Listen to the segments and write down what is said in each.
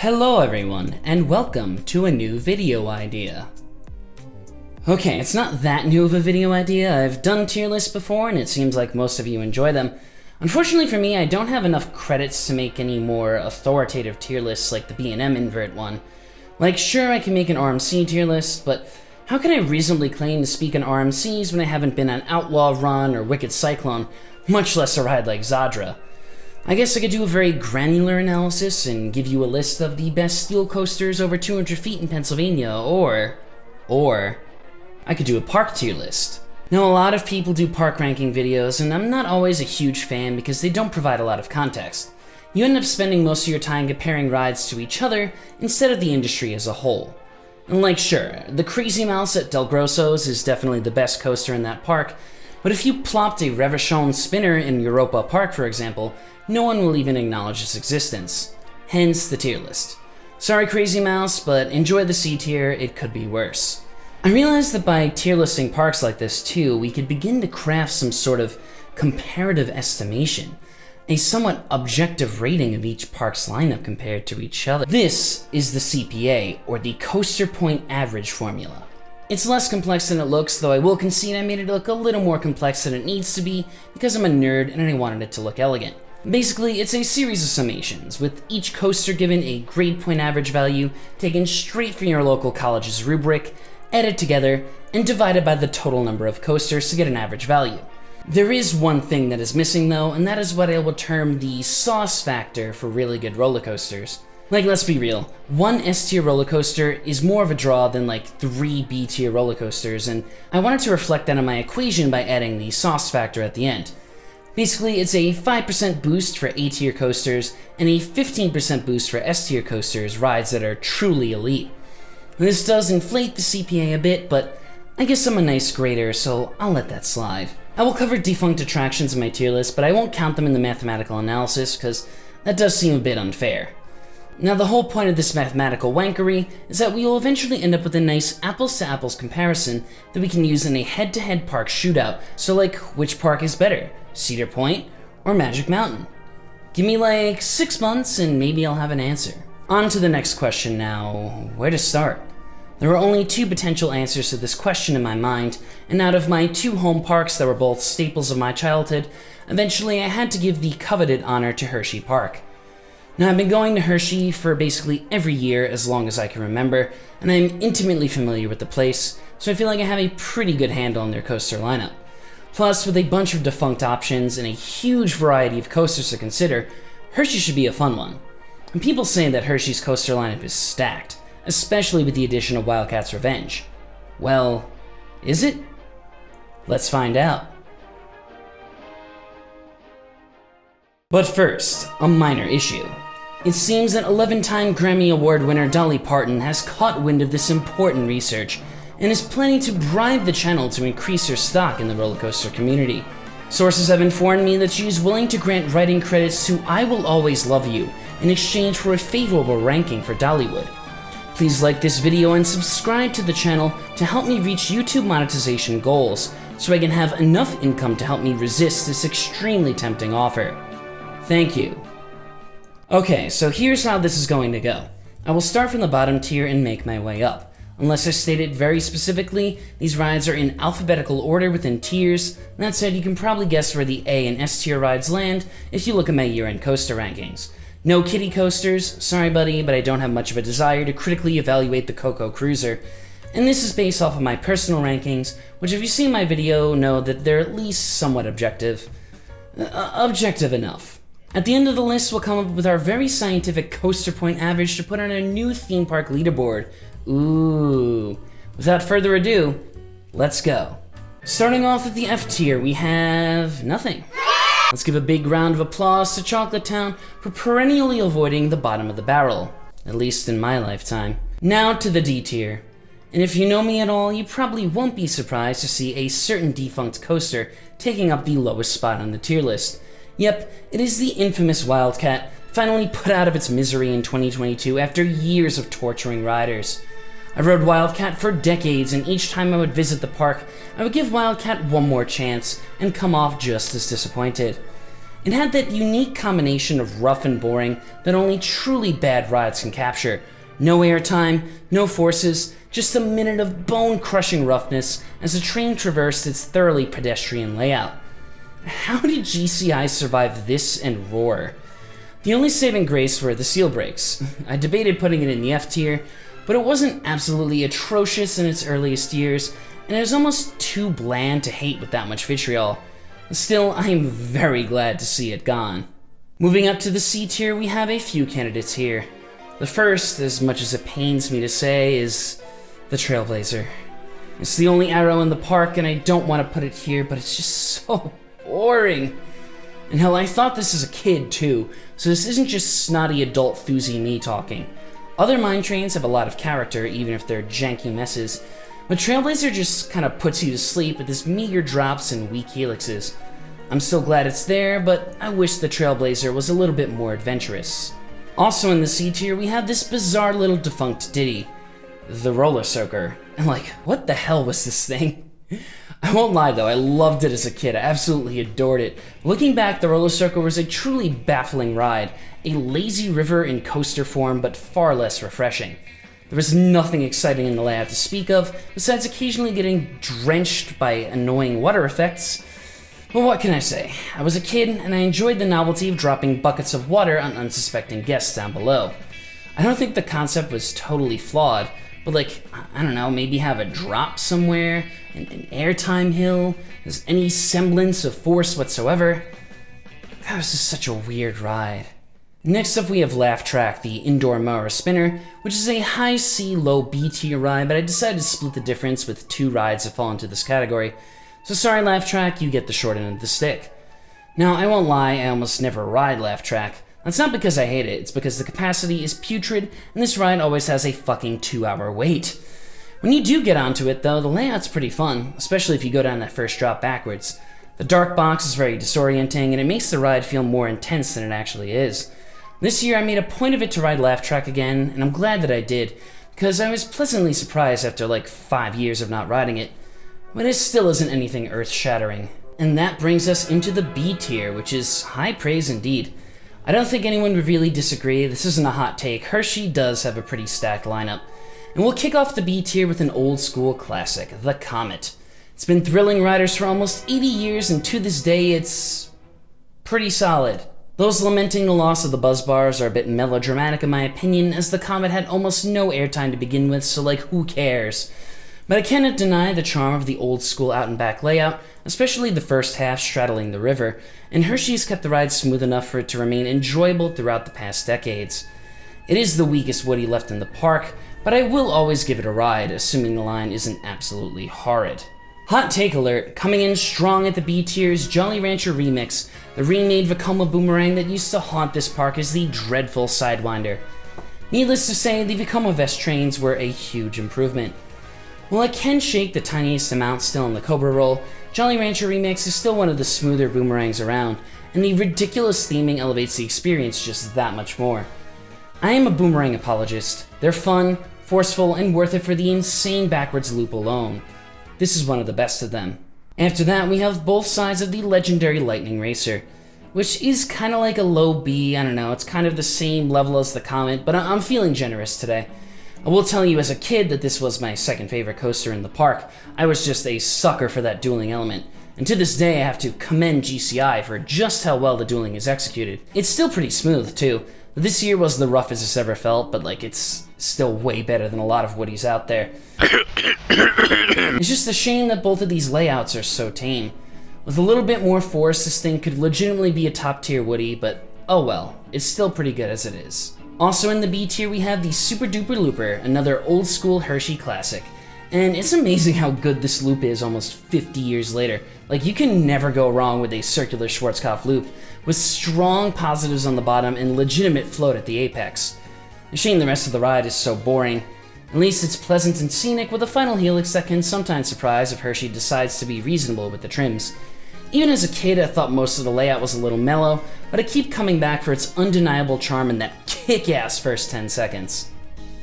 Hello everyone, and welcome to a new video idea. Okay, it's not that new of a video idea. I've done tier lists before, and it seems like most of you enjoy them. Unfortunately for me, I don't have enough credits to make any more authoritative tier lists like the B&M invert one. Like, sure, I can make an RMC tier list, but how can I reasonably claim to speak on RMCs when I haven't been on Outlaw Run or Wicked Cyclone, much less a ride like Zadra? I guess I could do a very granular analysis and give you a list of the best steel coasters over 200 feet in Pennsylvania, or I could do a park tier list. Now, a lot of people do park ranking videos, and I'm not always a huge fan because they don't provide a lot of context. You end up spending most of your time comparing rides to each other instead of the industry as a whole. And like, sure, the Crazy Mouse at Del Grosso's is definitely the best coaster in that park, but if you plopped a Revachon spinner in Europa Park, for example, no one will even acknowledge its existence. Hence the tier list. Sorry Crazy Mouse, but enjoy the C tier, it could be worse. I realized that by tier listing parks like this too, we could begin to craft some sort of comparative estimation, a somewhat objective rating of each park's lineup compared to each other. This is the CPA, or the Coaster Point Average formula. It's less complex than it looks, though I will concede I made it look a little more complex than it needs to be because I'm a nerd and I wanted it to look elegant. Basically, it's a series of summations, with each coaster given a grade point average value taken straight from your local college's rubric, added together, and divided by the total number of coasters to get an average value. There is one thing that is missing though, and that is what I will term the sauce factor for really good roller coasters. Like, let's be real, one S-tier roller coaster is more of a draw than like 3 B-tier roller coasters, and I wanted to reflect that in my equation by adding the sauce factor at the end. Basically, it's a 5% boost for A-tier coasters and a 15% boost for S-tier coasters, rides that are truly elite. This does inflate the CPA a bit, but I guess I'm a nice grader, so I'll let that slide. I will cover defunct attractions in my tier list, but I won't count them in the mathematical analysis, because that does seem a bit unfair. Now, the whole point of this mathematical wankery is that we will eventually end up with a nice apples-to-apples comparison that we can use in a head-to-head park shootout. So like, which park is better? Cedar Point or Magic Mountain? Give me like 6 months and maybe I'll have an answer. On to the next question now. Where to start? There are only 2 potential answers to this question in my mind, and out of my 2 home parks that were both staples of my childhood, eventually I had to give the coveted honor to Hersheypark. Now, I've been going to Hershey for basically every year as long as I can remember, and I'm intimately familiar with the place, so I feel like I have a pretty good handle on their coaster lineup. Plus, with a bunch of defunct options and a huge variety of coasters to consider, Hershey should be a fun one. And people say that Hershey's coaster lineup is stacked, especially with the addition of Wildcat's Revenge. Well, is it? Let's find out. But first, a minor issue. It seems that 11-time Grammy Award winner Dolly Parton has caught wind of this important research and is planning to bribe the channel to increase her stock in the roller coaster community. Sources have informed me that she is willing to grant writing credits to I Will Always Love You in exchange for a favorable ranking for Dollywood. Please like this video and subscribe to the channel to help me reach YouTube monetization goals so I can have enough income to help me resist this extremely tempting offer. Thank you. Okay, so here's how this is going to go. I will start from the bottom tier and make my way up. Unless I stated very specifically, these rides are in alphabetical order within tiers. That said, you can probably guess where the A and S tier rides land if you look at my year-end coaster rankings. No kiddie coasters, sorry buddy, but I don't have much of a desire to critically evaluate the Coco Cruiser. And this is based off of my personal rankings, which if you see my video, know that they're at least somewhat objective. Objective enough. At the end of the list, we'll come up with our very scientific coaster point average to put on a new theme park leaderboard. Ooh. Without further ado, let's go. Starting off with the F tier, we have nothing. Let's give a big round of applause to Chocolate Town for perennially avoiding the bottom of the barrel, at least in my lifetime. Now to the D tier. And if you know me at all, you probably won't be surprised to see a certain defunct coaster taking up the lowest spot on the tier list. Yep, it is the infamous Wildcat, finally put out of its misery in 2022 after years of torturing riders. I rode Wildcat for decades, and each time I would visit the park, I would give Wildcat one more chance and come off just as disappointed. It had that unique combination of rough and boring that only truly bad rides can capture. No airtime, no forces, just a minute of bone-crushing roughness as the train traversed its thoroughly pedestrian layout. How did GCI survive this and roar? The only saving grace were the seal brakes. I debated putting it in the F tier, but it wasn't absolutely atrocious in its earliest years, and it was almost too bland to hate with that much vitriol. Still, I am very glad to see it gone. Moving up to the C tier, we have a few candidates here. The first, as much as it pains me to say, is the Trailblazer. It's the only arrow in the park, and I don't want to put it here, but it's just so boring. And hell, I thought this as a kid too, so this isn't just snotty adult Thuzy me talking. Other mine trains have a lot of character, even if they're janky messes, but Trailblazer just kinda puts you to sleep with his meager drops and weak helixes. I'm still glad it's there, but I wish the Trailblazer was a little bit more adventurous. Also in the C tier, we have this bizarre little defunct ditty, the Roller Soaker. And like, what the hell was this thing? I won't lie though, I loved it as a kid, I absolutely adored it. Looking back, the Roller Soaker was a truly baffling ride, a lazy river in coaster form, but far less refreshing. There was nothing exciting in the layout to speak of, besides occasionally getting drenched by annoying water effects. But what can I say? I was a kid, and I enjoyed the novelty of dropping buckets of water on unsuspecting guests down below. I don't think the concept was totally flawed, but like, I don't know, maybe have a drop somewhere, an airtime hill, there's any semblance of force whatsoever. That was just such a weird ride. Next up we have Laugh Track, the indoor mower spinner, which is a high C, low B tier ride, but I decided to split the difference with two rides that fall into this category. So sorry Laugh Track, you get the short end of the stick. Now I won't lie, I almost never ride Laugh Track. That's not because I hate it, it's because the capacity is putrid, and this ride always has a fucking 2-hour wait. When you do get onto it though, the layout's pretty fun, especially if you go down that first drop backwards. The dark box is very disorienting, and it makes the ride feel more intense than it actually is. This year I made a point of it to ride Laugh Track again, and I'm glad that I did, because I was pleasantly surprised after like 5 years of not riding it, but it still isn't anything earth-shattering. And that brings us into the B tier, which is high praise indeed. I don't think anyone would really disagree, this isn't a hot take, Hershey does have a pretty stacked lineup. And we'll kick off the B tier with an old school classic, the Comet. It's been thrilling riders for almost 80 years, and to this day it's pretty solid. Those lamenting the loss of the buzz bars are a bit melodramatic in my opinion, as the Comet had almost no airtime to begin with, so like, who cares? But I cannot deny the charm of the old school out and back layout, especially the first half straddling the river, and Hershey's kept the ride smooth enough for it to remain enjoyable throughout the past decades. It is the weakest Woody left in the park, but I will always give it a ride, assuming the line isn't absolutely horrid. Hot take alert, coming in strong at the B tier's Jolly Rancher remix, the remade Vekoma boomerang that used to haunt this park is the dreadful Sidewinder. Needless to say, the Vekoma Vest trains were a huge improvement. While I can shake the tiniest amount still in the Cobra roll, Jolly Rancher remix is still one of the smoother boomerangs around, and the ridiculous theming elevates the experience just that much more. I am a boomerang apologist. They're fun, forceful, and worth it for the insane backwards loop alone. This is one of the best of them. After that, we have both sides of the legendary Lightning Racer, which is kind of like a low B, I don't know, it's kind of the same level as the Comet, but I'm feeling generous today. I will tell you as a kid that this was my second favorite coaster in the park. I was just a sucker for that dueling element, and to this day I have to commend GCI for just how well the dueling is executed. It's still pretty smooth too. This year was the roughest it's ever felt, but like it's still way better than a lot of Woodies out there. It's just a shame that both of these layouts are so tame. With a little bit more force, this thing could legitimately be a top tier Woody, but oh well, it's still pretty good as it is. Also in the B tier we have the Super Duper Looper, another old school Hershey classic. And it's amazing how good this loop is almost 50 years later. Like, you can never go wrong with a circular Schwarzkopf loop, with strong positives on the bottom and legitimate float at the apex. A shame the rest of the ride is so boring. At least it's pleasant and scenic with a final helix that can sometimes surprise if Hershey decides to be reasonable with the trims. Even as a kid, I thought most of the layout was a little mellow, but I keep coming back for its undeniable charm in that kick-ass first 10 seconds.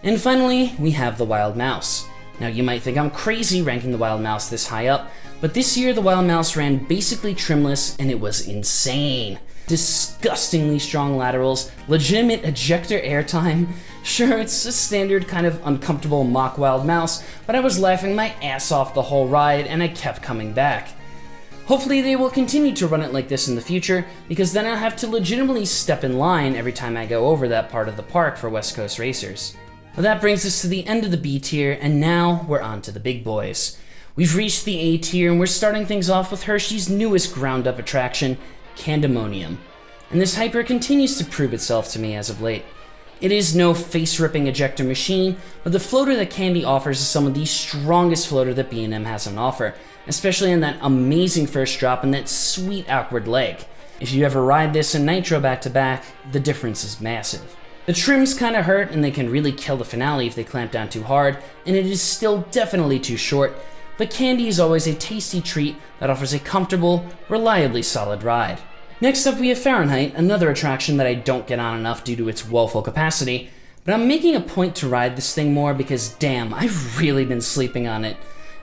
And finally, we have the Wild Mouse. Now you might think I'm crazy ranking the Wild Mouse this high up, but this year the Wild Mouse ran basically trimless and it was insane. disgustingly strong laterals, legitimate ejector airtime. Sure, it's a standard kind of uncomfortable mock wild mouse, but I was laughing my ass off the whole ride and I kept coming back. Hopefully they will continue to run it like this in the future, because then I'll have to legitimately step in line every time I go over that part of the park for West Coast racers. Well, that brings us to the end of the B tier, and now we're on to the big boys. We've reached the A tier, and we're starting things off with Hershey's newest ground-up attraction, Candemonium. And this hyper continues to prove itself to me as of late. It is no face-ripping ejector machine, but the floater that Candy offers is some of the strongest floater that B&M has on offer, especially in that amazing first drop and that sweet awkward leg. If you ever ride this in Nitro back-to-back, the difference is massive. The trims kinda hurt and they can really kill the finale if they clamp down too hard, and it is still definitely too short, but Candy is always a tasty treat that offers a comfortable, reliably solid ride. Next up we have Fahrenheit, another attraction that I don't get on enough due to its woeful capacity, but I'm making a point to ride this thing more because damn, I've really been sleeping on it.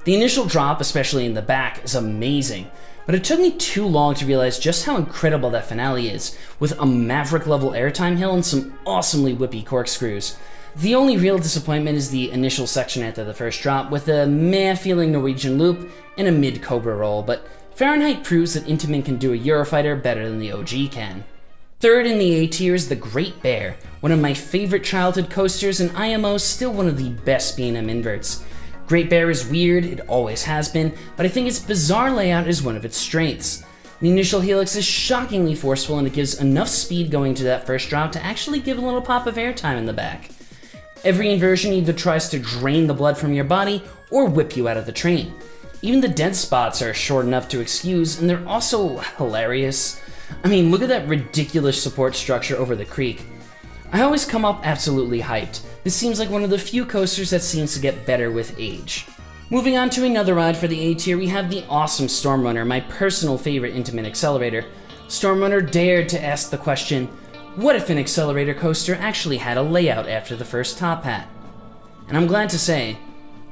The initial drop, especially in the back, is amazing, but it took me too long to realize just how incredible that finale is, with a Maverick-level airtime hill and some awesomely whippy corkscrews. The only real disappointment is the initial section after the first drop, with a meh-feeling Norwegian loop and a mid-Cobra roll, but Fahrenheit proves that Intamin can do a Eurofighter better than the OG can. Third in the A tier is the Great Bear, one of my favorite childhood coasters and IMO still one of the best B&M inverts. Great Bear is weird, it always has been, but I think its bizarre layout is one of its strengths. The initial helix is shockingly forceful and it gives enough speed going to that first drop to actually give a little pop of airtime in the back. Every inversion either tries to drain the blood from your body or whip you out of the train. Even the dead spots are short enough to excuse, and they're also hilarious. I mean, look at that ridiculous support structure over the creek. I always come up absolutely hyped. This seems like one of the few coasters that seems to get better with age. Moving on to another ride for the A tier, we have the awesome Stormrunner, my personal favorite Intamin accelerator. Stormrunner dared to ask the question, what if an accelerator coaster actually had a layout after the first top hat? And I'm glad to say,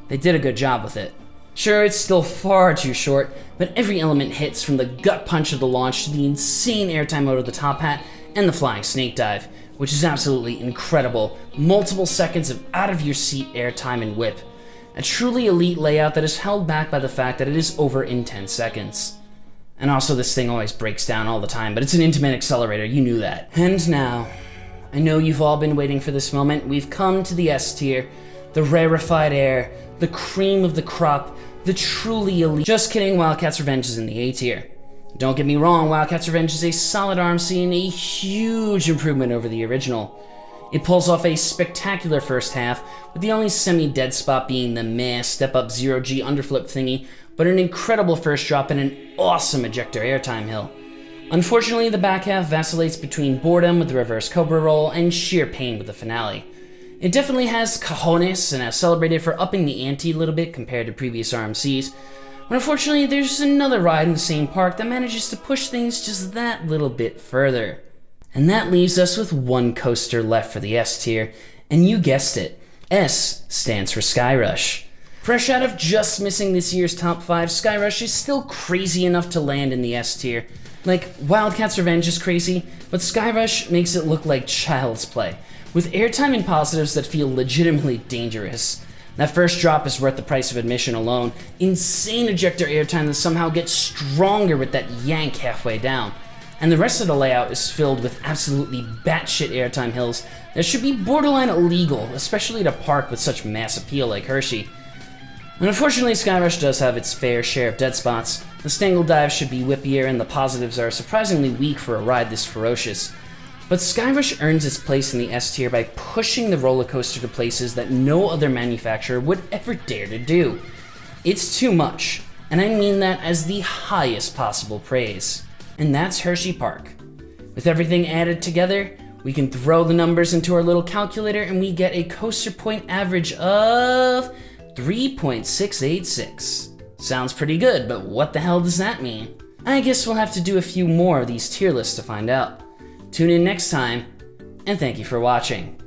they did a good job with it. Sure, it's still far too short, but every element hits, from the gut punch of the launch to the insane airtime out of the top hat and the flying snake dive, which is absolutely incredible. Multiple seconds of out-of-your-seat airtime and whip. A truly elite layout that is held back by the fact that it is over in 10 seconds. And also this thing always breaks down all the time, but it's an Intamin accelerator, you knew that. And now, I know you've all been waiting for this moment, we've come to the S tier, the rarefied air, the cream of the crop, the truly elite. Just kidding, Wildcat's Revenge is in the A tier. Don't get me wrong, Wildcat's Revenge is a solid RMC and a huge improvement over the original. It pulls off a spectacular first half, with the only semi-dead spot being the meh step-up 0G underflip thingy, but an incredible first drop and an awesome ejector airtime hill. Unfortunately, the back half vacillates between boredom with the reverse Cobra roll and sheer pain with the finale. It definitely has cojones and has celebrated for upping the ante a little bit compared to previous RMCs, but unfortunately there's another ride in the same park that manages to push things just that little bit further. And that leaves us with one coaster left for the S tier, and you guessed it, S stands for Skyrush. Fresh out of just missing this year's top 5, Skyrush is still crazy enough to land in the S tier. Like, Wildcat's Revenge is crazy, but Skyrush makes it look like child's play, with airtime and positives that feel legitimately dangerous. That first drop is worth the price of admission alone. Insane ejector airtime that somehow gets stronger with that yank halfway down. And the rest of the layout is filled with absolutely batshit airtime hills that should be borderline illegal, especially at a park with such mass appeal like Hershey. And unfortunately, Skyrush does have its fair share of dead spots. The Stangle dive should be whippier, and the positives are surprisingly weak for a ride this ferocious. But Skyrush earns its place in the S tier by pushing the roller coaster to places that no other manufacturer would ever dare to do. It's too much, and I mean that as the highest possible praise. And that's Hersheypark. With everything added together, we can throw the numbers into our little calculator and we get a coaster point average of 3.686. Sounds pretty good, but what the hell does that mean? I guess we'll have to do a few more of these tier lists to find out. Tune in next time, and thank you for watching.